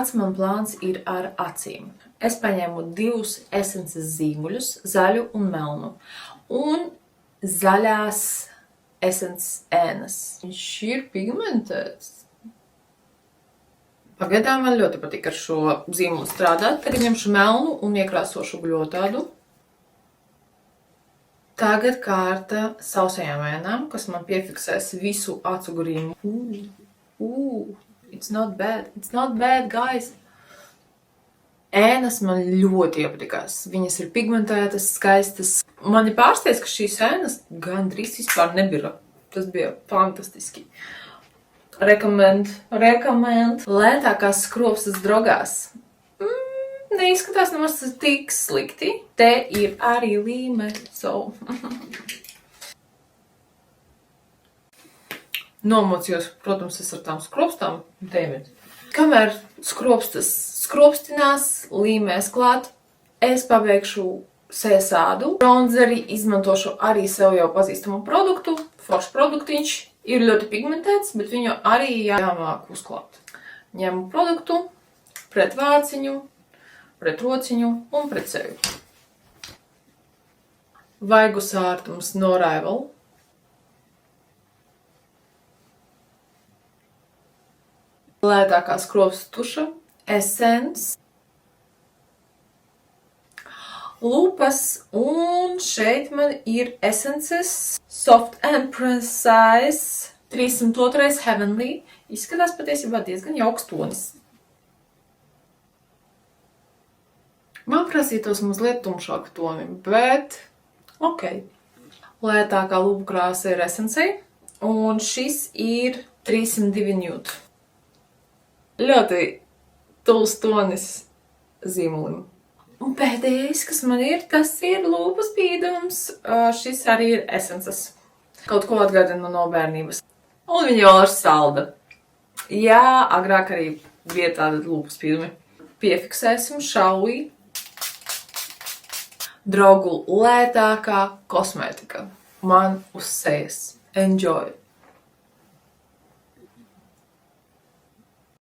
Kāds man plāns ir ar acīm? Es paņēmu 2 esences zīmuļus, zaļu un melnu, un zaļās esences ēnas. Viņš ir pigmentēts. Pagaidām man ļoti patīk ar šo zīmulu strādāt. Tagad ņemšu melnu un iekrāsošu gļotādu. Tagad kārta sausajām ēnām, kas man piefiksēs visu acu grīmu. It's not bad. It's not bad, guys. Ēnas man ļoti iepatikās. Viņas ir pigmentētas, skaistas. Mani pārsteidz, ka šīs ēnas gandrīz vispār nebira. Tas bija fantastiski. Rekomend. Lētākās skropstas drogās. Neizskatās nemaz tik slikti. Te ir arī līmeņi. Nomocījos, protams, es ar tām skropstām. David. Kamēr skropstas skropstinās, līmēs klāt, es pabeigšu sejas ādu. Bronzeri izmantošu arī sev jau pazīstamu produktu. Foršs produktiņš. Ir ļoti pigmentēts, bet viņu arī jāmāk uzklāt. Ņemu produktu pret vāciņu, pret rociņu un pret seju. Vaigu sārtums no Rival. Lētākā skropstu tuša Essence. Lupas, un šeit man ir Essences Soft and Precise 302. Heavenly. Izskatās patiesībā diezgan jauks tonis. Man prasītos mazliet tumšāku toni, bet ok. Lētākā lupu krāsa ir Essence, un šis ir 302 Nude. Ļoti tuvs tonis zīmulim. Un pēdējais, kas man ir, tas ir lūpu spīdums. Šis arī ir Essences. Kaut ko atgādina no bērnības. Un viņa vēl ir salda. Jā, agrāk arī bija tāda lūpu spīdumi. Piefiksēsim šauji. Draugu lētākā kosmētika. Man uz sejas. Enjoy!